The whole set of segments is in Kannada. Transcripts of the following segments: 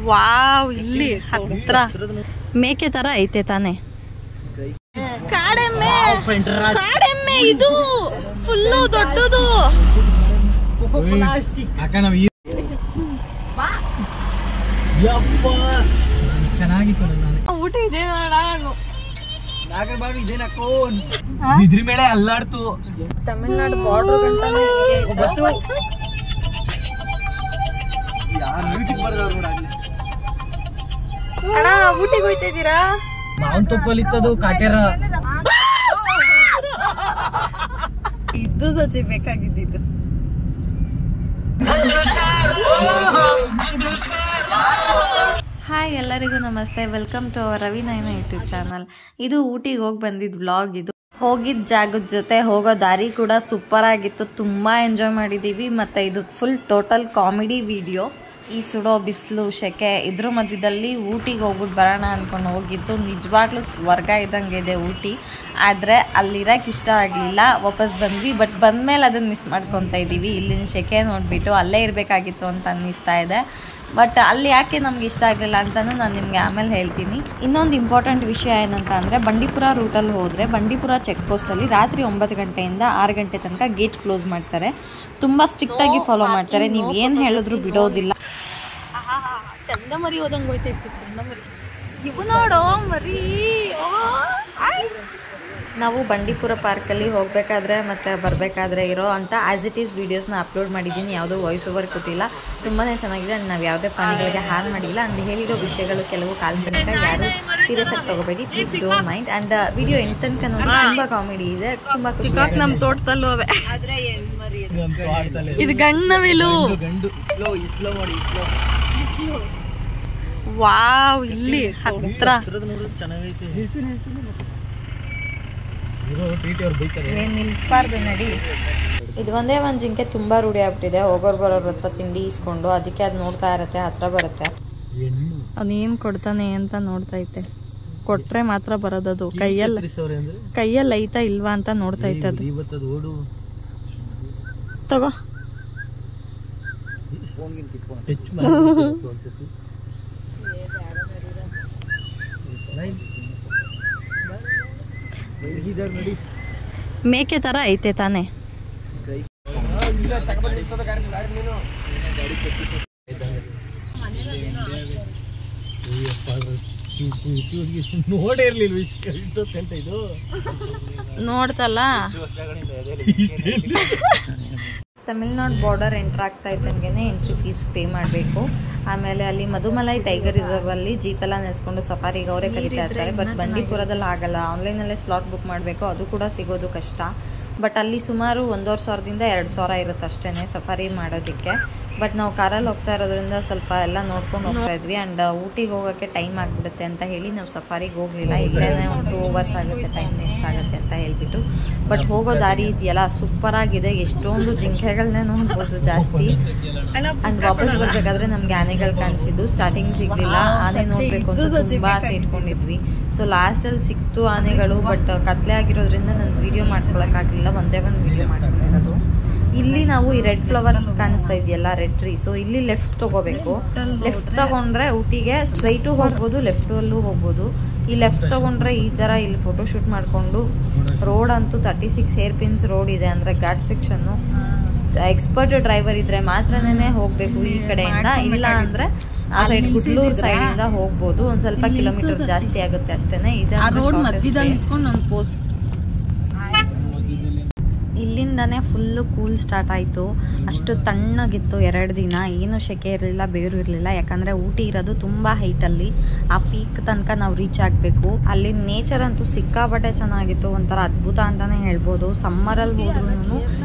ವಾವ್, ಇಲ್ಲಿ ಹತ್ರ ಮೇಕೆ ತರ ಐತೆ ತಾನೆ. ಕಾಡೆಮ್ಮೆ, ಕಾಡೆಮ್ಮೆ ಇದು ಫುಲ್ಲು ದೊಡ್ಡದು. ಊಟ ಇದೆ ಬಿದ್ರಿ ಮೇಲೆ ಅಲ್ಲಾಡ್ತು. ತಮಿಳ್ನಾಡು ಬಾರ್ಡರ್ ಗಂಟನೆ ಅಣ್ಣ. ಊಟಿಗೆ ಹೋಯ್ತಾ ಇದ್ದೀರಾ? ಮಾವನ್ ತುಪ್ಪಲಿತ್ತದು ಕಾಟೇರ ಇದ್ದು ಸಚಿ ಬೇಕಾಗಿದ್ದು. ಹಾಯ್, ಎಲ್ಲರಿಗೂ ನಮಸ್ತೆ. Welcome to our Ravinayana YouTube channel. ಇದು ಊಟಿಗೆ ಹೋಗಿ ಬಂದಿದ್ದು ವ್ಲಾಗ್. ಇದು ಹೋಗಿದ್ದ ಜಾಗದ ಜೊತೆ ಹೋಗೋ ದಾರಿ ಕೂಡ ಸೂಪರ್ ಆಗಿತ್ತು. ತುಂಬಾ ಎಂಜಾಯ್ ಮಾಡಿದೀವಿ. ಮತ್ತೆ ಇದು ಫುಲ್ ಟೋಟಲ್ ಕಾಮಿಡಿ ವಿಡಿಯೋ. ಈ ಸುಡೋ ಬಿಸಿಲು, ಶೆಕೆ ಇದ್ರ ಮಧ್ಯದಲ್ಲಿ ಊಟಿಗೆ ಹೋಗ್ಬಿಟ್ಟು ಬರೋಣ ಅಂದ್ಕೊಂಡು ಹೋಗಿದ್ದು. ನಿಜವಾಗ್ಲೂ ಸ್ವರ್ಗ ಇದ್ದಂಗೆ ಇದೆ ಊಟಿ. ಆದರೆ ಅಲ್ಲಿರೋಕೆ ಇಷ್ಟ ಆಗಲಿಲ್ಲ, ವಾಪಸ್ ಬಂದ್ವಿ. ಬಟ್ ಬಂದಮೇಲೆ ಅದನ್ನು ಮಿಸ್ ಮಾಡ್ಕೊತಾ ಇದ್ದೀವಿ. ಇಲ್ಲಿನ ಶೆಕೆ ನೋಡಿಬಿಟ್ಟು ಅಲ್ಲೇ ಇರಬೇಕಾಗಿತ್ತು ಅಂತ ಅನ್ನಿಸ್ತಾ ಇದೆ. ಬಟ್ ಅಲ್ಲಿ ಯಾಕೆ ನಮ್ಗೆ ಇಷ್ಟ ಆಗಲಿಲ್ಲ ಅಂತಲೂ ನಾನು ನಿಮಗೆ ಆಮೇಲೆ ಹೇಳ್ತೀನಿ. ಇನ್ನೊಂದು ಇಂಪಾರ್ಟೆಂಟ್ ವಿಷಯ ಏನಂತ ಅಂದರೆ, ಬಂಡೀಪುರ ರೂಟಲ್ಲಿ ಹೋದರೆ ಬಂಡೀಪುರ ಚೆಕ್ ಪೋಸ್ಟಲ್ಲಿ ರಾತ್ರಿ 9 ಗಂಟೆಯಿಂದ 6 ಗಂಟೆ ತನಕ ಗೇಟ್ ಕ್ಲೋಸ್ ಮಾಡ್ತಾರೆ. ತುಂಬ ಸ್ಟ್ರಿಕ್ಟಾಗಿ ಫಾಲೋ ಮಾಡ್ತಾರೆ. ನೀವು ಏನು ಹೇಳಿದ್ರು ಬಿಡೋದಿಲ್ಲ. ಚಂದ ಮರಿ ಹೋದಂಗೆ ಹೋಯ್ತೈತಿ. ಚಂದ ಮರಿ ಇವು ನೋಡೋ ಮರಿ. ನಾವು ಬಂಡೀಪುರ ಪಾರ್ಕಲ್ಲಿ ಹೋಗಬೇಕಾದ್ರೆ ಮತ್ತು ಬರಬೇಕಾದ್ರೆ ಇರೋ ಅಂಥ ಆ್ಯಸ್ ಇಟ್ ಈಸ್ ವೀಡಿಯೋಸ್ನ ಅಪ್ಲೋಡ್ ಮಾಡಿದ್ದೀನಿ. ಯಾವುದೋ ವಾಯ್ಸ್ ಓವರ್ ಕೊಟ್ಟಿಲ್ಲ. ತುಂಬಾ ಚೆನ್ನಾಗಿದೆ. ನಾವು ಯಾವುದೇ ಪ್ರಾಣಿಗಳಿಗೆ ಹಾಳು ಮಾಡಿಲ್ಲ. ಅಂಡ್ ಹೇಳಿರೋ ವಿಷಯಗಳು ಕೆಲವು ಕಾಲ್ಪನಿಕ. ಯಾರು ಸೀರಿಯಸ್ ಆಗಿ ತಗೋಬೇಡಿ, please don't mind. And video ಎಂತ ತನಕ ನೋಡಿ. ತುಂಬ ಕಾಮಿಡಿ ಇದೆ, ತುಂಬ ಖುಷಿ. ನಮ್ಮ ತೋಟದಲ್ಲೂ ಅವೆ. ಇದು ಗಣ್ಣವಿಲು. ವಾವ್, ಇಲ್ಲಿ ಹತ್ರ ನಿಲ್ಸ್ಬಾರ್ದು ನಡಿ. ಇದು ಒಂದೇ ಒಂದು ಜಿಂಕೆ ತುಂಬಾ ರೂಢಿ ಆಗ್ಬಿಟ್ಟಿದೆ. ಹೋಗೋರ್ ಬರೋರ್ ಹತ್ರ ತಿಂಡಿ ಇಸ್ಕೊಂಡು, ಅದಕ್ಕೆ ಅದು ನೋಡ್ತಾ ಇರತ್ತೆ, ಹತ್ರ ಬರುತ್ತೆ. ಅವನೇನ್ ಕೊಡ್ತಾನೆ ಅಂತ ನೋಡ್ತಾ ಐತೆ. ಕೊಟ್ರೆ ಮಾತ್ರ ಬರೋದದು. ಕೈಯಲ್ಲಿ ಐತಾ ಇಲ್ವಾ ಅಂತ ನೋಡ್ತಾ ಐತೆ ಅದು. ತಗೋ. ಮೇಕೆ ತರ ಐತೆ ತಾನೆ. ನೋಡ್ತಲ್ಲ. ತಮಿಳ್ನಾಡು ಬಾರ್ಡರ್ ಎಂಟ್ರ್ ಆಗ್ತಾ ಇದ್ದಂಗೆ ಎಂಟ್ರಿ ಫೀಸ್ ಪೇ ಮಾಡಬೇಕು. ಆಮೇಲೆ ಅಲ್ಲಿ ಮಧುಮಲೈ ಟೈಗರ್ ರಿಸರ್ವ್ ಅಲ್ಲಿ ಜೀಪ್ ಎಲ್ಲ ನೆನೆಸ್ಕೊಂಡು ಸಫಾರಿಗೆ ಅವರೇ ಕರೀತಾ ಇರ್ತಾರೆ. ಬಟ್ ಬಂಡೀಪುರದಲ್ಲಿ ಆಗಲ್ಲ. ಆನ್ಲೈನಲ್ಲೇ ಸ್ಲಾಟ್ ಬುಕ್ ಮಾಡಬೇಕು. ಅದು ಕೂಡ ಸಿಗೋದು ಕಷ್ಟ. ಬಟ್ ಅಲ್ಲಿ ಸುಮಾರು 1,500ದಿಂದ 2,000 ಇರುತ್ತೆ ಅಷ್ಟೇ ಸಫಾರಿ ಮಾಡೋದಕ್ಕೆ. ಬಟ್ ನಾವು ಕಾರಲ್ಲಿ ಹೋಗ್ತಾ ಇರೋದ್ರಿಂದ ಸ್ವಲ್ಪ ಎಲ್ಲ ನೋಡ್ಕೊಂಡು ಹೋಗ್ತಾ ಇದ್ವಿ. ಆ್ಯಂಡ್ ಊಟಿಗೆ ಹೋಗೋಕ್ಕೆ ಟೈಮ್ ಆಗಿಬಿಡುತ್ತೆ ಅಂತ ಹೇಳಿ ನಾವು ಸಫಾರಿಗೆ ಹೋಗಲಿಲ್ಲ. ಇಲ್ಲೇ ಒಂದು 2 hours ಆಗುತ್ತೆ, ಟೈಮ್ ವೇಸ್ಟ್ ಆಗುತ್ತೆ ಅಂತ ಹೇಳ್ಬಿಟ್ಟು. ಬಟ್ ಹೋಗೋ ದಾರಿ ಇದೆಯಲ್ಲ ಸೂಪರ್ ಆಗಿದೆ. ಎಷ್ಟೊಂದು ಜಿಂಕೆಗಳನ್ನೇ ನೋಡ್ಬೋದು ಜಾಸ್ತಿ. ಆ್ಯಂಡ್ ವಾಪಸ್ ಬರಬೇಕಾದ್ರೆ ನಮ್ಗೆ ಆನೆಗಳು ಕಾಣಿಸಿದ್ದು. ಸ್ಟಾರ್ಟಿಂಗ್ ಸಿಗಲಿಲ್ಲ. ಆನೆ ನೋಡಬೇಕು ಅಂತ ತುಂಬ ಆಸೆ ಇಟ್ಕೊಂಡಿದ್ವಿ. ಸೊ ಲಾಸ್ಟಲ್ಲಿ ಸಿಕ್ತು ಆನೆಗಳು. ಬಟ್ ಕತ್ಲೆ ಆಗಿರೋದ್ರಿಂದ ನಾನು ವೀಡಿಯೋ ಮಾಡ್ಕೊಳಕ್ಕಾಗಲಿಲ್ಲ. ಒಂದೇ ಒಂದು ವೀಡಿಯೋ ಮಾಡ್ಕೊಂಡಿರೋದು. ಇಲ್ಲಿ ನಾವು ಈ ರೆಡ್ ಫ್ಲವರ್ಸ್ ಕಾಣಿಸ್ತಾ ಇದೆಯಲ್ಲ, ರೆಡ್ ಟ್ರೀ. ಸೊ ಇಲ್ಲಿ ಲೆಫ್ಟ್ ತಗೋಬೇಕು. ಲೆಫ್ಟ್ ತಗೊಂಡ್ರೆ ಊಟಿಗೆ ಸ್ಟ್ರೈಟು ಹೋಗ್ಬೋದು, ಲೆಫ್ಟ್ ಅಲ್ಲೂ ಹೋಗ್ಬೋದು. ಈ ಲೆಫ್ಟ್ ತಗೊಂಡ್ರೆ ಈ ತರ ಇಲ್ಲಿ ಫೋಟೋ ಶೂಟ್ ಮಾಡ್ಕೊಂಡು, ರೋಡ್ ಅಂತೂ 36 ಹೇರ್ ಪಿನ್ಸ್ ರೋಡ್ ಇದೆ. ಅಂದ್ರೆ ಘಾಟ್ ಸೆಕ್ಷನ್. ಎಕ್ಸ್ಪರ್ಟ್ ಡ್ರೈವರ್ ಇದ್ರೆ ಮಾತ್ರನೇ ಹೋಗ್ಬೇಕು ಈ ಕಡೆಯಿಂದ. ಇಲ್ಲ ಅಂದ್ರೆ ಆ ಸೈಡ್ ಕುಡ್ಲೂರ್ ಸೈಡ್ ಇಂದ ಹೋಗ್ಬೋದು. ಒಂದ್ ಸ್ವಲ್ಪ ಕಿಲೋಮೀಟರ್ ಜಾಸ್ತಿ ಆಗುತ್ತೆ ಅಷ್ಟೇನೆ. ಇಲ್ಲಿಂದಾನೇ ಫುಲ್ಲು ಕೂಲ್ ಸ್ಟಾರ್ಟ್ ಆಯಿತು. ಅಷ್ಟು ತಣ್ಣಗಿತ್ತು 2 ದಿನ. ಏನು ಶೆಕೆ ಇರಲಿಲ್ಲ, ಬೇರು ಇರಲಿಲ್ಲ. ಯಾಕಂದರೆ ಊಟಿ ಇರೋದು ತುಂಬ ಹೈಟಲ್ಲಿ. ಆ ಪೀಕ್ ತನಕ ನಾವು ರೀಚ್ ಆಗಬೇಕು. ಅಲ್ಲಿ ನೇಚರ್ ಅಂತೂ ಸಿಕ್ಕಾಪಟ್ಟೆ ಚೆನ್ನಾಗಿತ್ತು. ಒಂಥರ ಅದ್ಭುತ ಅಂತಲೇ ಹೇಳ್ಬೋದು. ಸಮ್ಮರಲ್ಲಿ ಹೋದ್ರೂ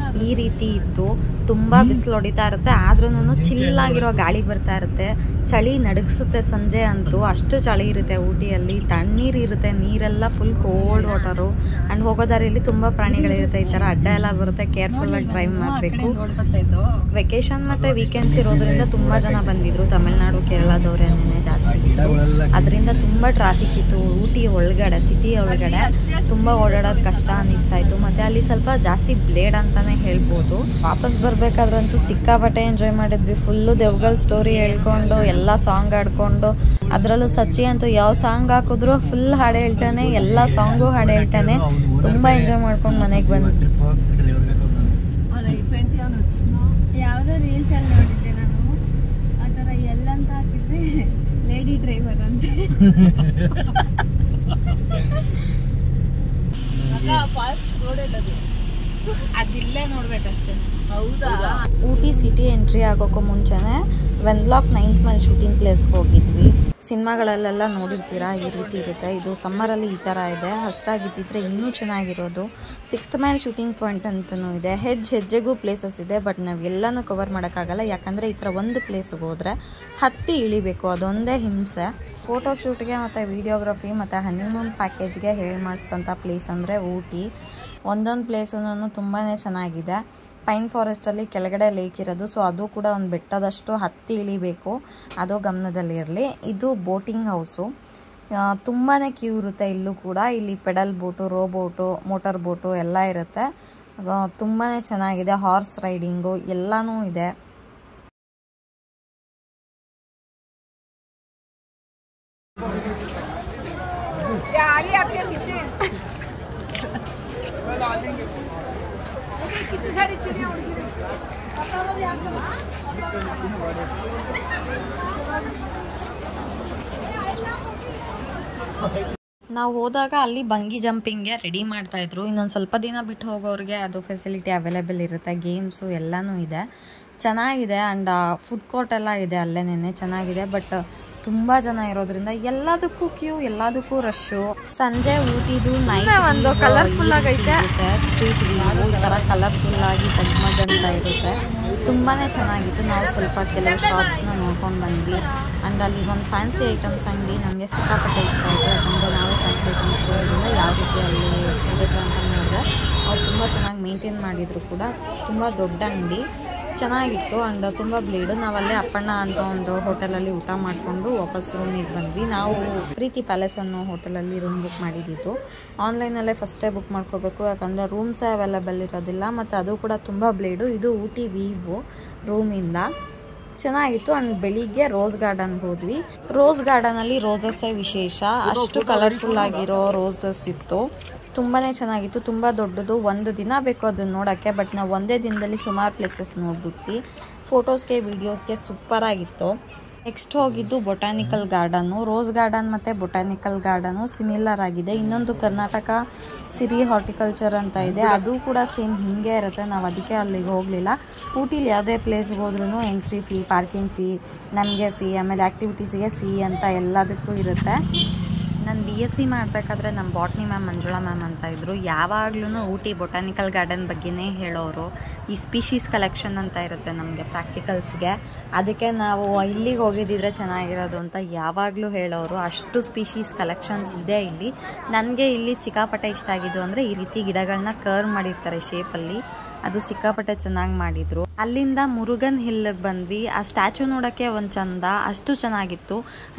ಈ ರೀತಿ ಇತ್ತು. ತುಂಬ ಬಿಸಿಲು ಹೊಡಿತಾ ಇರುತ್ತೆ, ಆದ್ರೂ ಚಿಲ್ಲಾಗಿರೋ ಗಾಳಿ ಬರ್ತಾ ಇರುತ್ತೆ. ಚಳಿ ನಡುಗಿಸುತ್ತೆ ಸಂಜೆ ಅಂತೂ. ಅಷ್ಟು ಚಳಿ ಇರುತ್ತೆ ಊಟಿಯಲ್ಲಿ. ತಣ್ಣೀರು ಇರುತ್ತೆ, ನೀರೆಲ್ಲ ಫುಲ್ ಕೋಲ್ಡ್ ವಾಟರು. ಆ್ಯಂಡ್ ಹೋಗೋ ದಾರಿಯಲ್ಲಿ ತುಂಬ ಪ್ರಾಣಿಗಳಿರುತ್ತೆ. ಈ ಥರ ಅಡ್ಡ ಎಲ್ಲ ಬರುತ್ತೆ. ಕೇರ್ಫುಲ್ ಆಗಿ ಡ್ರೈವ್ ಮಾಡಬೇಕು. ವೆಕೇಶನ್ ಮತ್ತು ವೀಕೆಂಡ್ಸ್ ಇರೋದ್ರಿಂದ ತುಂಬ ಜನ ಬಂದಿದ್ರು. ತಮಿಳ್ನಾಡು, ಕೇರಳ ಕೇರಳದವ್ರೇನೇ ಜಾಸ್ತಿ ಇತ್ತು. ಅದರಿಂದ ತುಂಬ ಟ್ರಾಫಿಕ್ ಇತ್ತು. ಊಟಿ ಒಳಗಡೆ ಸಿಟಿ ಒಳಗಡೆ ತುಂಬ ಓಡಾಡೋದು ಕಷ್ಟ ಅನ್ನಿಸ್ತಾ ಇತ್ತು. ಮತ್ತು ಅಲ್ಲಿ ಸ್ವಲ್ಪ ಜಾಸ್ತಿ ಬ್ಲೇಡ್ ಅಂತಲೇ ಹೇಳ್ಬೋದು. ವಾಪಸ್ ಬರಬೇಕಾದ್ರಂತೂ ಸಿಕ್ಕಾಪಟ್ಟೆ ಎಂಜಾಯ್ ಮಾಡಿದ್ವಿ. ಫುಲ್ಲು ದೆವ್ಗಳ ಸ್ಟೋರಿ ಹೇಳ್ಕೊಂಡು ಎಲ್ಲ ಸಾಂಗ್ ಆಡ್ಕೊಂಡು, ಅದರಲ್ಲೂ ಸಚ್ಚಿ ಅಂತೂ ಯಾವ ಸಾಂಗ್ ಹಾಕಿದ್ರು ಫುಲ್ ಹಾಡು ಹೇಳ್ತಾನೆ, ಎಲ್ಲ ಸಾಂಗು ಹಾಡು ಹೇಳ್ತಾನೆ. ತುಂಬ ಎಂಜಾಯ್ ಮಾಡ್ಕೊಂಡು ಮನೆಗೆ ಬಂದ್ವಿ. ಯಾವುದೋ ರೀಲ್ಸಲ್ಲಿ ನೋಡಿದ್ದೆ ನಾನು, ಆ ಥರ ಎಲ್ಲಂತ ಹಾಕಿದ್ರೆ ಲೇಡಿ ಡ್ರೈವರ್ ಅಂತ. ಅದಿಲ್ಲೇ ನೋಡ್ಬೇಕಷ್ಟೇ. ಹೌದಾ? ಊಟಿ ಸಿಟಿ ಎಂಟ್ರಿ ಆಗೋಕ್ಕೂ ಮುಂಚೆನೆ ವೆನ್ಲಾಕ್ 9th ಮೈಲ್ ಶೂಟಿಂಗ್ ಪ್ಲೇಸ್ಗೆ ಹೋಗಿದ್ವಿ. ಸಿನಿಮಾಗಳಲ್ಲೆಲ್ಲ ನೋಡಿರ್ತೀರಾ, ಈ ರೀತಿ ಇರುತ್ತೆ. ಇದು ಸಮ್ಮರಲ್ಲಿ ಈ ಥರ ಇದೆ. ಹಸಿರಾಗಿದ್ದಿದ್ರೆ ಇನ್ನೂ ಚೆನ್ನಾಗಿರೋದು. 6th ಮೈಲ್ ಶೂಟಿಂಗ್ ಪಾಯಿಂಟ್ ಅಂತಲೂ ಇದೆ. ಹೆಜ್ಜೆಗೂ ಪ್ಲೇಸಸ್ ಇದೆ, ಬಟ್ ನಾವು ಎಲ್ಲನೂ ಕವರ್ ಮಾಡೋಕ್ಕಾಗಲ್ಲ. ಯಾಕಂದರೆ ಈ ಥರ ಒಂದು ಪ್ಲೇಸ್ಗೆ ಹೋದರೆ ಹತ್ತಿ ಇಳಿಬೇಕು, ಅದೊಂದೇ ಹಿಂಸೆ. ಫೋಟೋಶೂಟ್ಗೆ ಮತ್ತು ವೀಡಿಯೋಗ್ರಫಿ ಮತ್ತು ಹನಿಮೂನ್ ಪ್ಯಾಕೇಜ್ಗೆ ಹೇಳಿ ಮಾಡಿಸಿದಂಥ ಪ್ಲೇಸ್ ಅಂದರೆ ಊಟಿ. ಒಂದೊಂದು ಪ್ಲೇಸೂ ತುಂಬಾ ಚೆನ್ನಾಗಿದೆ. ಪೈನ್ ಫಾರೆಸ್ಟಲ್ಲಿ ಕೆಳಗಡೆ ಲೇಕ್ ಇರೋದು, ಸೊ ಅದು ಕೂಡ ಒಂದು ಬೆಟ್ಟದಷ್ಟು ಹತ್ತಿ ಇಳಿಬೇಕು, ಅದು ಗಮನದಲ್ಲಿರಲಿ. ಇದು ಬೋಟಿಂಗ್ ಹೌಸು. ತುಂಬಾ ಕ್ಯೂ ಇರುತ್ತೆ ಇಲ್ಲೂ ಕೂಡ. ಇಲ್ಲಿ pedal boat, row boat, motor boat ಎಲ್ಲ ಇರುತ್ತೆ. ತುಂಬಾ ಚೆನ್ನಾಗಿದೆ. ಹಾರ್ಸ್ ರೈಡಿಂಗು ಎಲ್ಲನೂ ಇದೆ. ನಾವು ಹೋದಾಗ ಅಲ್ಲಿ ಬಂಗಿ ಜಂಪಿಂಗ್ಗೆ ರೆಡಿ ಮಾಡ್ತಾಯಿದ್ರು. ಇನ್ನೊಂದು ಸ್ವಲ್ಪ ದಿನ ಬಿಟ್ಟು ಹೋಗೋರಿಗೆ ಅದು ಫೆಸಿಲಿಟಿ ಅವೈಲೇಬಲ್ ಇರುತ್ತೆ. ಗೇಮ್ಸು ಎಲ್ಲನೂ ಇದೆ, ಚೆನ್ನಾಗಿದೆ. ಆ್ಯಂಡ್ ಫುಡ್ ಕೋರ್ಟ್ ಎಲ್ಲ ಇದೆ ಅಲ್ಲೇನೇ, ಚೆನ್ನಾಗಿದೆ. ಬಟ್ ತುಂಬ ಜನ ಇರೋದ್ರಿಂದ ಎಲ್ಲದಕ್ಕೂ ಕ್ಯೂ, ಎಲ್ಲದಕ್ಕೂ ರಶ್ಶು. ಸಂಜೆ ಊಟಿದು ನೈಟ್ ಒಂದು ಕಲರ್ಫುಲ್ ಆಗೈತೆ. ಸ್ಟ್ರೀಟ್ ವ್ಯೂ ಈ ಥರ ಕಲರ್ಫುಲ್ ಆಗಿ ಜಗ್ಮಗ್ ಅಂತ ಇರುತ್ತೆ. ತುಂಬಾ ಚೆನ್ನಾಗಿತ್ತು. ನಾವು ಸ್ವಲ್ಪ ಕೆಲವು ಶಾಪ್ಸ್ನ ನೋಡ್ಕೊಂಡು ಬಂದ್ವಿ. ಆ್ಯಂಡ್ ಅಲ್ಲಿ ಒಂದು ಫ್ಯಾನ್ಸಿ ಐಟಮ್ಸ್ ಅಂಗಡಿ ನನಗೆ ಸಿಕ್ಕಾಪಟ್ಟೆ ಇಷ್ಟ ಆಯಿತು. ಯಾಕಂದರೆ ನಾವೇ ಫ್ಯಾನ್ಸಿ ಐಟಮ್ಸ್ ಹೋಗೋದ್ರಿಂದ ಯಾವ ರೀತಿ ಅಲ್ಲಿ ಇರುತ್ತೆ ಅಂತ ನೋಡಿದ್ರೆ ಅವ್ರು ತುಂಬ ಚೆನ್ನಾಗಿ ಮೇಂಟೈನ್ ಮಾಡಿದರು ಕೂಡ. ತುಂಬ ದೊಡ್ಡ ಅಂಗಡಿ, ಚೆನ್ನಾಗಿತ್ತು. ಆ್ಯಂಡ್ ತುಂಬ ಬ್ಲೇಡು. ನಾವಲ್ಲೇ ಅಪ್ಪಣ್ಣ ಅಂತ ಒಂದು ಹೋಟೆಲಲ್ಲಿ ಊಟ ಮಾಡಿಕೊಂಡು ವಾಪಸ್ ರೂಮಿಗೆ ಬಂದ್ವಿ. ನಾವು ಪ್ರೀತಿ ಪ್ಯಾಲೇಸ್ ಅನ್ನೋ ಹೋಟೆಲಲ್ಲಿ ರೂಮ್ ಬುಕ್ ಮಾಡಿದ್ದಿದ್ದು. ಆನ್ಲೈನಲ್ಲೇ ಫಸ್ಟೇ ಬುಕ್ ಮಾಡ್ಕೋಬೇಕು, ಯಾಕಂದರೆ ರೂಮ್ಸೇ ಅವೈಲೇಬಲ್ ಇರೋದಿಲ್ಲ. ಮತ್ತು ಅದು ಕೂಡ ತುಂಬ ಬ್ಲೇಡು. ಇದು ಊಟಿ ವೀವು ರೂಮಿಂದ ಚೆನ್ನಾಗಿತ್ತು. ಆ್ಯಂಡ್ ಬೆಳಿಗ್ಗೆ ರೋಸ್ ಗಾರ್ಡನ್ಗೆ ಹೋದ್ವಿ. ರೋಸ್ ಗಾರ್ಡನಲ್ಲಿ ರೋಸಸ್ಸೇ ವಿಶೇಷ. ಅಷ್ಟು ಕಲರ್ಫುಲ್ ಆಗಿರೋ ರೋಸಸ್ ಇತ್ತು. ತುಂಬಾ ಚೆನ್ನಾಗಿತ್ತು, ತುಂಬ ದೊಡ್ಡದು. ಒಂದು ದಿನ ಬೇಕು ಅದನ್ನು ನೋಡೋಕ್ಕೆ. ಬಟ್ ನಾವು ಒಂದೇ ದಿನದಲ್ಲಿ ಸುಮಾರು ಪ್ಲೇಸಸ್ ನೋಡ್ಬಿಟ್ವಿ. ಫೋಟೋಸ್ಗೆ ವೀಡಿಯೋಸ್ಗೆ ಸೂಪರಾಗಿತ್ತು. ನೆಕ್ಸ್ಟ್ ಹೋಗಿದ್ದು ಬೊಟಾನಿಕಲ್ ಗಾರ್ಡನ್ನು. ರೋಸ್ ಗಾರ್ಡನ್ ಮತ್ತು ಬೊಟಾನಿಕಲ್ ಗಾರ್ಡನು ಸಿಮಿಲರ್ ಆಗಿದೆ. ಇನ್ನೊಂದು ಕರ್ನಾಟಕ ಸಿರಿ ಹಾರ್ಟಿಕಲ್ಚರ್ ಅಂತ ಇದೆ, ಅದು ಕೂಡ ಸೇಮ್ ಹಿಂಗೆ ಇರುತ್ತೆ. ನಾವು ಅದಕ್ಕೆ ಅಲ್ಲಿಗೆ ಹೋಗಲಿಲ್ಲ. ಊಟಿಲಿ ಯಾವುದೇ ಪ್ಲೇಸ್ಗೆ ಹೋದ್ರೂ ಎಂಟ್ರಿ ಫೀ, ಪಾರ್ಕಿಂಗ್ ಫೀ, ನಮಗೆ ಫೀ, ಆಮೇಲೆ ಆ್ಯಕ್ಟಿವಿಟೀಸಿಗೆ ಫೀ ಅಂತ ಎಲ್ಲದಕ್ಕೂ ಇರುತ್ತೆ. ನಾನು BSc ಮಾಡಬೇಕಾದ್ರೆ ನಮ್ಮ ಬಾಟ್ನಿ ಮ್ಯಾಮ್ ಮಂಜುಳಾ ಮ್ಯಾಮ್ ಅಂತ ಇದ್ದರು. ಯಾವಾಗ್ಲೂ ಊಟಿ ಬೊಟಾನಿಕಲ್ ಗಾರ್ಡನ್ ಬಗ್ಗೆನೇ ಹೇಳೋರು. ಈ ಸ್ಪೀಷೀಸ್ ಕಲೆಕ್ಷನ್ ಅಂತ ಇರುತ್ತೆ ನಮಗೆ ಪ್ರಾಕ್ಟಿಕಲ್ಸ್ಗೆ, ಅದಕ್ಕೆ ನಾವು ಇಲ್ಲಿಗೆ ಹೋಗಿದ್ದಿದ್ರೆ ಚೆನ್ನಾಗಿರೋದು ಅಂತ ಯಾವಾಗಲೂ ಹೇಳೋರು. ಅಷ್ಟು ಸ್ಪೀಷೀಸ್ ಕಲೆಕ್ಷನ್ಸ್ ಇದೆ ಇಲ್ಲಿ. ನನಗೆ ಇಲ್ಲಿ ಸಿಕ್ಕಾಪಟ್ಟೆ ಇಷ್ಟ ಆಗಿದ್ದು ಅಂದರೆ ಈ ರೀತಿ ಗಿಡಗಳನ್ನ ಕರ್ವ್ ಮಾಡಿರ್ತಾರೆ ಶೇಪಲ್ಲಿ, ಅದು ಸಿಕ್ಕಾಪಟ್ಟೆ ಚೆನ್ನಾಗಿ ಮಾಡಿದರು. ಅಲ್ಲಿಂದ ಮುರುಗನ್ ಹಿಲ್ಗೆ ಬಂದ್ವಿ. ಆ ಸ್ಟ್ಯಾಚು ನೋಡೋಕ್ಕೆ ಒಂದು ಚಂದ, ಅಷ್ಟು ಚೆನ್ನಾಗಿತ್ತು.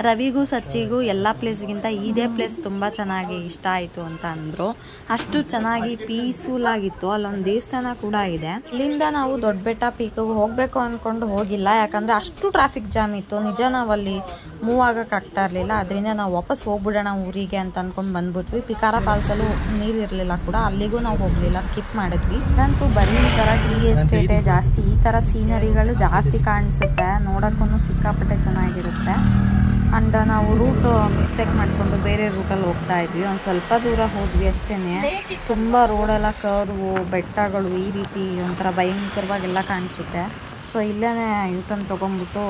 ರವಿಗೂ ಸಚ್ಚಿಗೂ ಎಲ್ಲ ಪ್ಲೇಸ್ಗಿಂತ ಇದೇ ಪ್ಲೇಸ್ ತುಂಬ ಚೆನ್ನಾಗಿ ಇಷ್ಟ ಆಯಿತು ಅಂತ ಅಂದರು. ಅಷ್ಟು ಚೆನ್ನಾಗಿ ಪೀಸ್ಫುಲ್ ಆಗಿತ್ತು. ಅಲ್ಲೊಂದು ದೇವಸ್ಥಾನ ಕೂಡ ಇದೆ. ಅಲ್ಲಿಂದ ನಾವು ದೊಡ್ಡ ಬೆಟ್ಟ ಪೀಕಿಗೆ ಹೋಗಬೇಕು ಅಂದ್ಕೊಂಡು ಹೋಗಿಲ್ಲ, ಯಾಕಂದರೆ ಅಷ್ಟು ಟ್ರಾಫಿಕ್ ಜಾಮ್ ಇತ್ತು. ನಿಜ ನಾವು ಅಲ್ಲಿ ಮೂವ್ ಆಗೋಕ್ಕಾಗ್ತಾ ಇರಲಿಲ್ಲ. ಅದರಿಂದ ನಾವು ವಾಪಸ್ ಹೋಗ್ಬಿಡೋಣ ಊರಿಗೆ ಅಂತ ಅಂದ್ಕೊಂಡು ಬಂದ್ಬಿಟ್ವಿ. ಪಿಕಾರ ಫಾಲ್ಸಲ್ಲೂ ನೀರು ಇರಲಿಲ್ಲ ಕೂಡ, ಅಲ್ಲಿಗೂ ನಾವು ಹೋಗಲಿಲ್ಲ, ಸ್ಕಿಪ್ ಮಾಡಿದ್ವಿ. ಅದಂತೂ ಬರೀ ಈ ಥರ ಟೀ ಎಸ್ಟೇಟೇ ಜಾಸ್ತಿ. ಈ ಥರ ಸೀನರಿಗಳು ಜಾಸ್ತಿ ಕಾಣಿಸುತ್ತೆ, ನೋಡೋಕ್ಕೂ ಸಿಕ್ಕಾಪಟ್ಟೆ ಚೆನ್ನಾಗಿರುತ್ತೆ. ಆ್ಯಂಡ್ ನಾವು ರೂಟ್ ಮಿಸ್ಟೇಕ್ ಮಾಡಿಕೊಂಡು ಬೇರೆ ರೂಟಲ್ಲಿ ಹೋಗ್ತಾ ಇದ್ವಿ. ಒಂದು ಸ್ವಲ್ಪ ದೂರ ಹೋದ್ವಿ ಅಷ್ಟೇ. ತುಂಬ ರೋಡೆಲ್ಲ ಕರ್ವು, ಬೆಟ್ಟಗಳು ಈ ರೀತಿ ಒಂಥರ ಭಯಂಕರವಾಗೆಲ್ಲ ಕಾಣಿಸುತ್ತೆ. ಸೊ ಇಲ್ಲೇ ಯೂಟರ್ನ್ ತೊಗೊಂಡ್ಬಿಟ್ಟು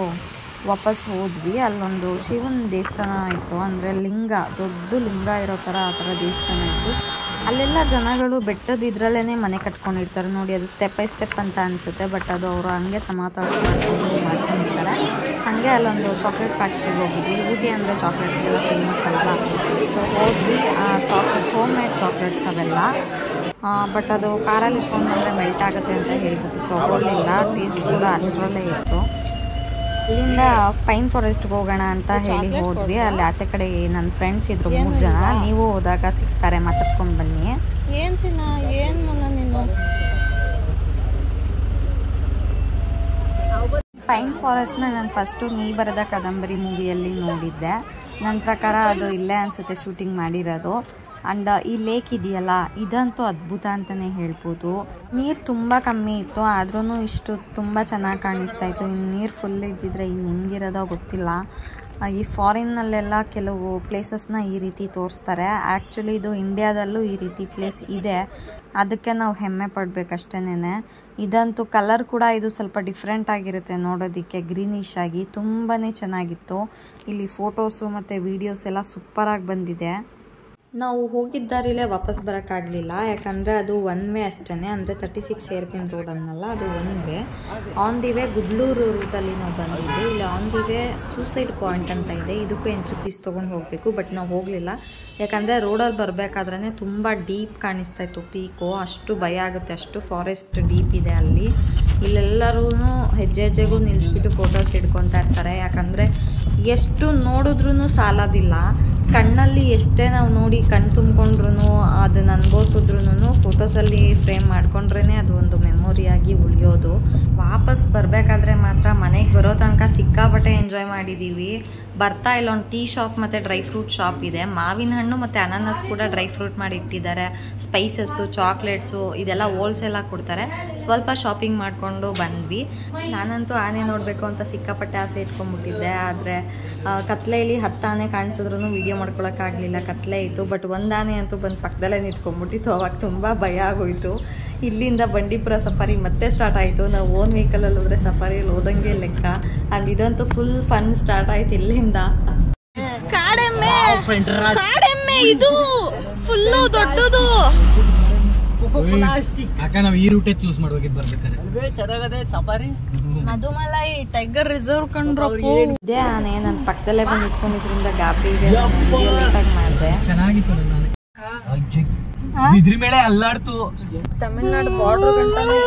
ವಾಪಸ್ ಹೋದ್ವಿ. ಅಲ್ಲೊಂದು ಶಿವನ ದೇವಸ್ಥಾನ ಇತ್ತು, ಅಂದರೆ ಲಿಂಗ, ದೊಡ್ಡ ಲಿಂಗ ಇರೋ ಥರ ಆ ಥರ ದೇವಸ್ಥಾನ ಇತ್ತು. ಅಲ್ಲೆಲ್ಲ ಜನಗಳು ಬೆಟ್ಟದ ಇದ್ರಲ್ಲೇ ಮನೆ ಕಟ್ಕೊಂಡಿರ್ತಾರೆ ನೋಡಿ, ಅದು ಸ್ಟೆಪ್ ಬೈ ಸ್ಟೆಪ್ ಅಂತ ಅನಿಸುತ್ತೆ. ಬಟ್ ಅದು ಅವರು ಹಂಗೆ ಸಮಾತಾಡ ಮಾಡ್ಕೊಂಡಿರ್ತಾರೆ. ಹಾಗೆ ಅಲ್ಲೊಂದು ಚಾಕ್ಲೇಟ್ ಫ್ಯಾಕ್ಟ್ರಿಗೆ ಹೋಗಿದ್ವಿ. ಊಟಿ ಅಂದರೆ ಚಾಕ್ಲೇಟ್ಸ್ಗೆಲ್ಲ ಫೇಮಸ್ ಅಲ್ವಾ. ಸೊ ಹೋದ್ವಿ. ಚಾಕ್ಲೇಟ್ಸ್, ಹೋಮ್ ಮೇಡ್ ಚಾಕ್ಲೇಟ್ಸ್ ಅವೆಲ್ಲ. ಬಟ್ ಅದು ಕಾರಲ್ಲಿ ಇಟ್ಕೊಂಡು ಬಂದರೆ ಮೆಲ್ಟ್ ಆಗುತ್ತೆ ಅಂತ ಹೇಳ್ಬಿಟ್ಟು ತೊಗೊಳ್ಳಿಲ್ಲ. ಟೇಸ್ಟ್ ಕೂಡ ಅಷ್ಟರಲ್ಲೇ ಇತ್ತು. ಇಲ್ಲಿಂದ ಪೈನ್ ಫಾರೆಸ್ಟ್ಗೆ ಹೋಗೋಣ ಅಂತ ಹೇಳಿ ಹೋದ್ವಿ. ಅಲ್ಲಿ ಆಚೆ ಕಡೆ ನನ್ನ ಫ್ರೆಂಡ್ಸ್ ಇದ್ರು 3 ಜನ. ನೀವು ಹೋದಾಗ ಸಿಗ್ತಾರೆ, ಮಾತಾಡ್ಸ್ಕೊಂಡು ಬನ್ನಿ. ಏನ್ ಚಿನ್ನ, ಏನ್ ಮುನ್ನ ನೀನು? ಪೈನ್ ಫಾರೆಸ್ಟ್ನ ನಾನು ಫಸ್ಟು ನೀ ಬರೆದ ಕಾದಂಬರಿ ಮೂವಿಯಲ್ಲಿ ನೋಡಿದ್ದೆ. ನನ್ನ ಪ್ರಕಾರ ಅದು ಇಲ್ಲೇ ಅನಿಸುತ್ತೆ ಶೂಟಿಂಗ್ ಮಾಡಿರೋದು. ಆ್ಯಂಡ್ ಈ ಲೇಕ್ ಇದೆಯಲ್ಲ, ಇದಂತೂ ಅದ್ಭುತ ಅಂತಲೇ ಹೇಳ್ಬೋದು. ನೀರು ತುಂಬ ಕಮ್ಮಿ ಇತ್ತು, ಆದ್ರೂ ಇಷ್ಟು ತುಂಬ ಚೆನ್ನಾಗಿ ಕಾಣಿಸ್ತಾ ಇತ್ತು. ಇನ್ನು ನೀರು ಫುಲ್ ಇದ್ದಿದ್ರೆ ಇನ್ನು ಹೆಂಗಿರೋದೋ ಗೊತ್ತಿಲ್ಲ. ಈ ಫಾರಿನ್ನಲ್ಲೆಲ್ಲ ಕೆಲವು ಪ್ಲೇಸಸ್ನ ಈ ರೀತಿ ತೋರಿಸ್ತಾರೆ. ಆ್ಯಕ್ಚುಲಿ ಇದು ಇಂಡಿಯಾದಲ್ಲೂ ಈ ರೀತಿ ಪ್ಲೇಸ್ ಇದೆ, ಅದಕ್ಕೆ ನಾವು ಹೆಮ್ಮೆ ಪಡಬೇಕಷ್ಟೇನೆ. ಇದಂತೂ ಕಲರ್ ಕೂಡ ಇದು ಸ್ವಲ್ಪ ಡಿಫ್ರೆಂಟ್ ಆಗಿರುತ್ತೆ ನೋಡೋದಕ್ಕೆ, ಗ್ರೀನಿಶ್ ಆಗಿ ತುಂಬಾ ಚೆನ್ನಾಗಿತ್ತು. ಇಲ್ಲಿ ಫೋಟೋಸು ಮತ್ತು ವೀಡಿಯೋಸ್ ಎಲ್ಲ ಸೂಪರಾಗಿ ಬಂದಿದೆ. ನಾವು ಹೋಗಿದ್ದಾರಿಲೇ ವಾಪಸ್ ಬರೋಕ್ಕಾಗಲಿಲ್ಲ, ಯಾಕಂದರೆ ಅದು 1 ವೇ ಅಷ್ಟೇ. ಅಂದರೆ 36 ಏರ್ಪಿನ್ ರೋಡ್ ಅನ್ನಲ್ಲ, ಅದು 1 ವೇ. ಆನ್ ದಿ ವೇ ಗುಡ್ಲೂರು ರೂಟಲ್ಲಿ ನಾವು ಬಂದಿದ್ದು. ಇಲ್ಲಿ on the way suicide point ಅಂತ ಇದೆ, ಇದಕ್ಕೂ ಎಂಟ್ರಿ ಫೀಸ್ ತೊಗೊಂಡು ಹೋಗಬೇಕು. ಬಟ್ ನಾವು ಹೋಗಲಿಲ್ಲ, ಯಾಕಂದರೆ ರೋಡಲ್ಲಿ ಬರಬೇಕಾದ್ರೇ ತುಂಬ ಡೀಪ್ ಕಾಣಿಸ್ತಾ ಇತ್ತು ಪೀಕು. ಅಷ್ಟು ಭಯ ಆಗುತ್ತೆ, ಅಷ್ಟು ಫಾರೆಸ್ಟ್ ಡೀಪ್ ಇದೆ ಅಲ್ಲಿ. ಇಲ್ಲೆಲ್ಲರೂ ಹೆಜ್ಜೆ ಹೆಜ್ಜೆಗೂ ನಿಲ್ಲಿಸ್ಬಿಟ್ಟು ಫೋಟೋಸ್ ಹಿಡ್ಕೊತಾ ಇರ್ತಾರೆ, ಯಾಕಂದರೆ ಎಷ್ಟು ನೋಡಿದ್ರೂ ಸಾಲೋದಿಲ್ಲ. ಕಣ್ಣಲ್ಲಿ ಎಷ್ಟೇ ನಾವು ನೋಡಿ ಕಣ್ಣು ತುಂಬಿಕೊಂಡ್ರು ಅದನ್ನು ಅನುಭವಿಸಿದ್ರೂ ಫೋಟೋಸಲ್ಲಿ ಫ್ರೇಮ್ ಮಾಡ್ಕೊಂಡ್ರೇ ಅದು ಒಂದು ಮೆಮೊರಿಯಾಗಿ ಉಳಿಯೋದು. ವಾಪಸ್ ಬರಬೇಕಾದ್ರೆ ಮಾತ್ರ ಮನೆಗೆ ಬರೋ ತನಕ ಸಿಕ್ಕಾಪಟ್ಟೆ ಎಂಜಾಯ್ ಮಾಡಿದ್ದೀವಿ. ಬರ್ತಾ ಇಲ್ಲೊಂದು ಟೀ ಶಾಪ್ ಮತ್ತು ಡ್ರೈ ಫ್ರೂಟ್ ಶಾಪ್ ಇದೆ. ಮಾವಿನ ಹಣ್ಣು ಮತ್ತು ಅನಾನಸ್ ಕೂಡ ಡ್ರೈ ಫ್ರೂಟ್ ಮಾಡಿ ಇಟ್ಟಿದ್ದಾರೆ. ಸ್ಪೈಸಸ್ಸು, ಚಾಕ್ಲೇಟ್ಸು ಇದೆಲ್ಲ ಹೋಲ್ಸೇಲಾಗಿ ಕೊಡ್ತಾರೆ. ಸ್ವಲ್ಪ ಶಾಪಿಂಗ್ ಮಾಡಿಕೊಂಡು ಬಂದ್ವಿ. ನಾನಂತೂ ಆನೆ ನೋಡಬೇಕು ಅಂತ ಸಿಕ್ಕಾಪಟ್ಟೆ ಆಸೆ ಇಟ್ಕೊಂಡ್ಬಿಟ್ಟಿದ್ದೆ. ಆದರೆ ಕತ್ಲೆಯಲ್ಲಿ 10 ಆನೆ ಕಾಣಿಸಿದ್ರೂ ವೀಡಿಯೋ ಮಾಡ್ಕೊಳಕ್ಕಾಗಲಿಲ್ಲ, ಕತ್ಲೆ ಇತ್ತು. ಬಟ್ ಒಂದು ಆನೆ ಅಂತೂ ಬಂದು ಪಕ್ಕದಲ್ಲೇ ನಿಂತ್ಕೊಂಡ್ಬಿಟ್ಟಿತ್ತು. ಅವಾಗ ತುಂಬ ಭಯ ಆಗೋಯಿತು. ಇಲ್ಲಿಂದ ಬಂಡೀಪುರ ಸಫಾರಿ ಮತ್ತೆ ಸ್ಟಾರ್ಟ್ ಆಯಿತು. ನಾವು ಓನ್ ವೆಹಿಕಲಲ್ಲಿ ಹೋದರೆ ಸಫಾರಿಯಲ್ಲಿ ಹೋದಂಗೆ ಲೆಕ್ಕ. ಆ್ಯಂಡ್ ಇದಂತೂ ಫುಲ್ ಫನ್ ಸ್ಟಾರ್ಟ್ ಆಯ್ತು ಇಲ್ಲಿಂದ. ಕಾಡೆಮ್ಮೆ ಇದು ಫುಲ್ಲು ದೊಡ್ಡದು. ಅಕ್ಕ ನಾವು ಈ ರೂಟೇ ಚೂಸ್ ಮಾಡ್ಬೇಕಿತ್ತು ಬರ್ಬೇಕಾದ್ರೆ. ಚೆನ್ನಾಗದೆ ಸಫಾರಿ. ಮಧುಮಲೈ ಟೈಗರ್ ರಿಸರ್ವ್ ಕಂಡ್ರಪ್ಪು. ಇದೇ ಆನೆ ನನ್ನ ಪಕ್ಕದಲ್ಲೇ ಬಂದು ನಿಂತ್ಕೊಂಡಿದ್ರಿಂದ ಗಾಬರಿಗೆ ಮಾಡಿದೆ. ಚೆನ್ನಾಗಿತ್ತು. ಬಿದ್ರಿ ಮೇಲೆ ಅಲ್ಲಾಡ್ತು. ತಮಿಳ್ನಾಡು ಬಾರ್ಡರ್ ಗಂಟನೇ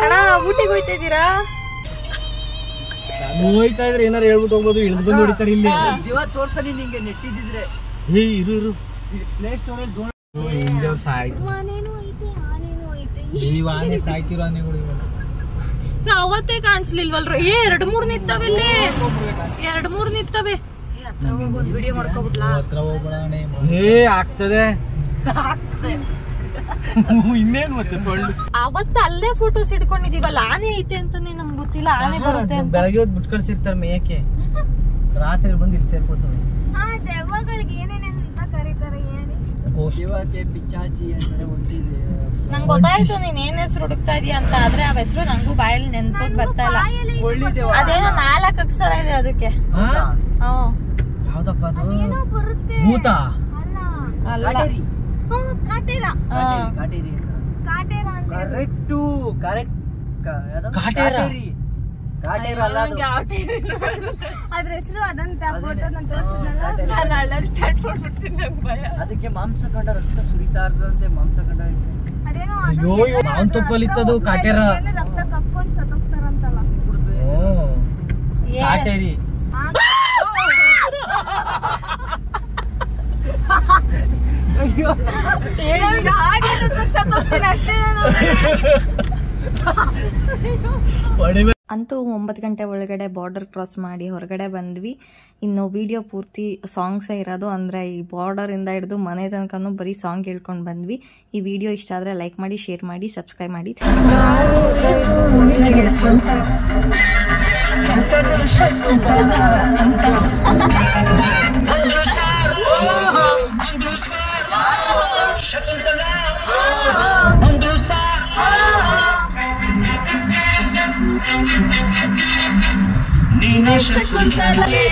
ಅಣ್ಣ ಊಟಿಗೆ ಹೋಯ್ತಾ ಇದ್ದೀರಾ? ಹೋಯ್ತಾ ಇದ್ರೆ ಏನಾರು ಹೇಳ್ಬಿಟ್ಟು ಹೋಗ್ಬೋದು, ಇಳಿದು ಬಂದು ಹೊಡಿತಾರೆ ಇಲ್ಲಿ. ತೋರ್ಸಲಿ ನಿಂಗೆ ನೆಟ್ಟಿದ್ರೆ. ಏ ಇರು ಪ್ಲೇ ಸ್ಟೋರ್ ಅಲ್ಲಿ ಸಾಯ್ತು. ಈ ಆನೆ ಸಾಯ್ತಿರೋ ಆನೆಗಳು ಅವತ್ತೇ ಕಾಣಿಸ್ಲಿಲ್ವಲ್ರ? 2-3 ನಿಂತವೆ ಇಲ್ಲಿ, 2-3 ನಿಂತವೆ. ವಿಡಿಯೋ ಮಾಡ್ಕೊಬಿಟ್ಲಾ? ಹತ್ರ ಹೋಗ್ಬೇಡ. ಏ ಆಗ್ತದೆ ಇನ್ನೇನ್ ಮತ್ತೆ ಸೊಳ್ಳು. ಅವತ್ತ ಅಲ್ಲೇ ಫೋಟೋಸ್ ಇಟ್ಕೊಂಡಿದೀವಲ್ಲ, ಆನೆ ಐತೆ ಅಂತಾನೆ ನಮ್ಗೆ ಗೊತ್ತಿಲ್ಲ. ಆನೆ ಬರುತ್ತೆ ಅಂತ ಬೆಳಗ್ಗೆ ಹೊತ್ತು ಬಿಟ್ಟು ಕಳ್ಸಿರ್ತಾರೆ ಮೇಯಕ್ಕೆ, ರಾತ್ರಿ ಬಂದು ಇಲ್ಲಿ ಸೇರ್ಕೋತವೆ. ದೆವ್ವಗಳಿಗೆ ಏನೇನಂತ ಕರೀತಾರೆ? ನಂಗೆ ಗೊತ್ತಾಯ್ತು ನೀನ್ ಏನ್ ಹೆಸರು ಹುಡುಕ್ತಾ ಇದೀಯ ಅಂತ. ಆದ್ರೆ ಆ ಹೆಸರು ನಂಗೂ ಬಾಯಲ್ಲಿ ನೆನ್ಪೋಗ್ ಬರ್ತಾ ಇಲ್ಲ. ಅದೇನೋ 4 ಅಕ್ಷರ ಇದೆ ಅದಕ್ಕೆ. ಯಾವ್ದಪ್ಪ ಅದು? ಭೂತ ಅಲ್ಲ, ಕಾಟೇರ. ಅದ್ರ ಹೆಸರು ಅದಂತ ಅದಕ್ಕೆ ಮಾಂಸ ಕಂಡ ರಕ್ತ ಸುರಿತಾ ಇರ್ತದಂತೆ. ಮಾಂಸ ಕಂಡ ಅಯ್ಯೋ ಮಾವನ್ ತುಪ್ಪಲಿತ್ತದು ಕಾಟೇರ. ರಕ್ತ ಕಕ್ಕೊಂಡು ಸತ್ತೋಗ್ತಾರಂತಲ್ಲ. ಕಾಟೇರಿ. ಅಂತೂ 9 ಗಂಟೆ ಒಳಗಡೆ ಬಾರ್ಡರ್ ಕ್ರಾಸ್ ಮಾಡಿ ಹೊರಗಡೆ ಬಂದ್ವಿ. ಇನ್ನು ವಿಡಿಯೋ ಪೂರ್ತಿ ಸಾಂಗ್ಸೇ ಇರೋದು. ಅಂದರೆ ಈ ಬಾರ್ಡರಿಂದ ಹಿಡಿದು ಮನೆ ತನಕನೂ ಬರೀ ಸಾಂಗ್ ಹೇಳ್ಕೊಂಡು ಬಂದ್ವಿ. ಈ ವಿಡಿಯೋ ಇಷ್ಟ ಆದರೆ ಲೈಕ್ ಮಾಡಿ, ಶೇರ್ ಮಾಡಿ, ಸಬ್ಸ್ಕ್ರೈಬ್ ಮಾಡಿ.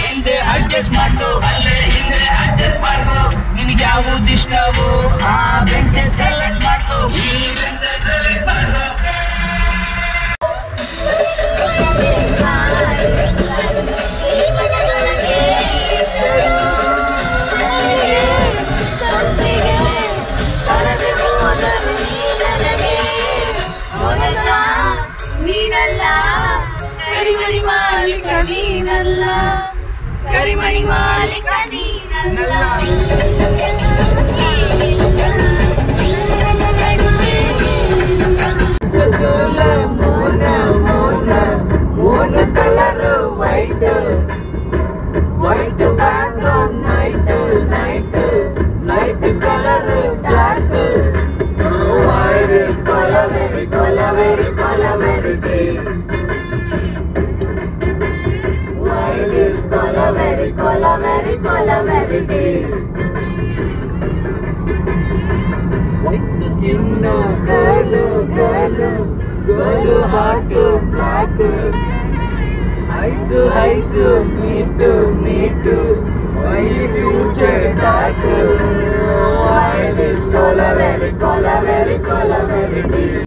ಹಿಂದೆ ಅಡ್ಜಸ್ಟ್ ಮಾಡ್ಕೋ, ನಿನ್ಗೆ ಯಾವ್ದು ಇಷ್ಟವೋ ಆ ಬೆಂಚ್ ಸೆಲೆಕ್ಟ್ ಮಾಡ್ಕೋ. ನೀನಲ್ಲ ಕರಿಮಣಿ ಮಾಲೀಕ ನೀನಲ್ಲ ಕರಿಮಣಿ ಮಾಲೀಕ ನೀನಲ್ಲ White background, night color, black. White is color very deep. White is color very deep. White skin, girl, heart black. Eyes, me too. Why future dark? Why this color very deep?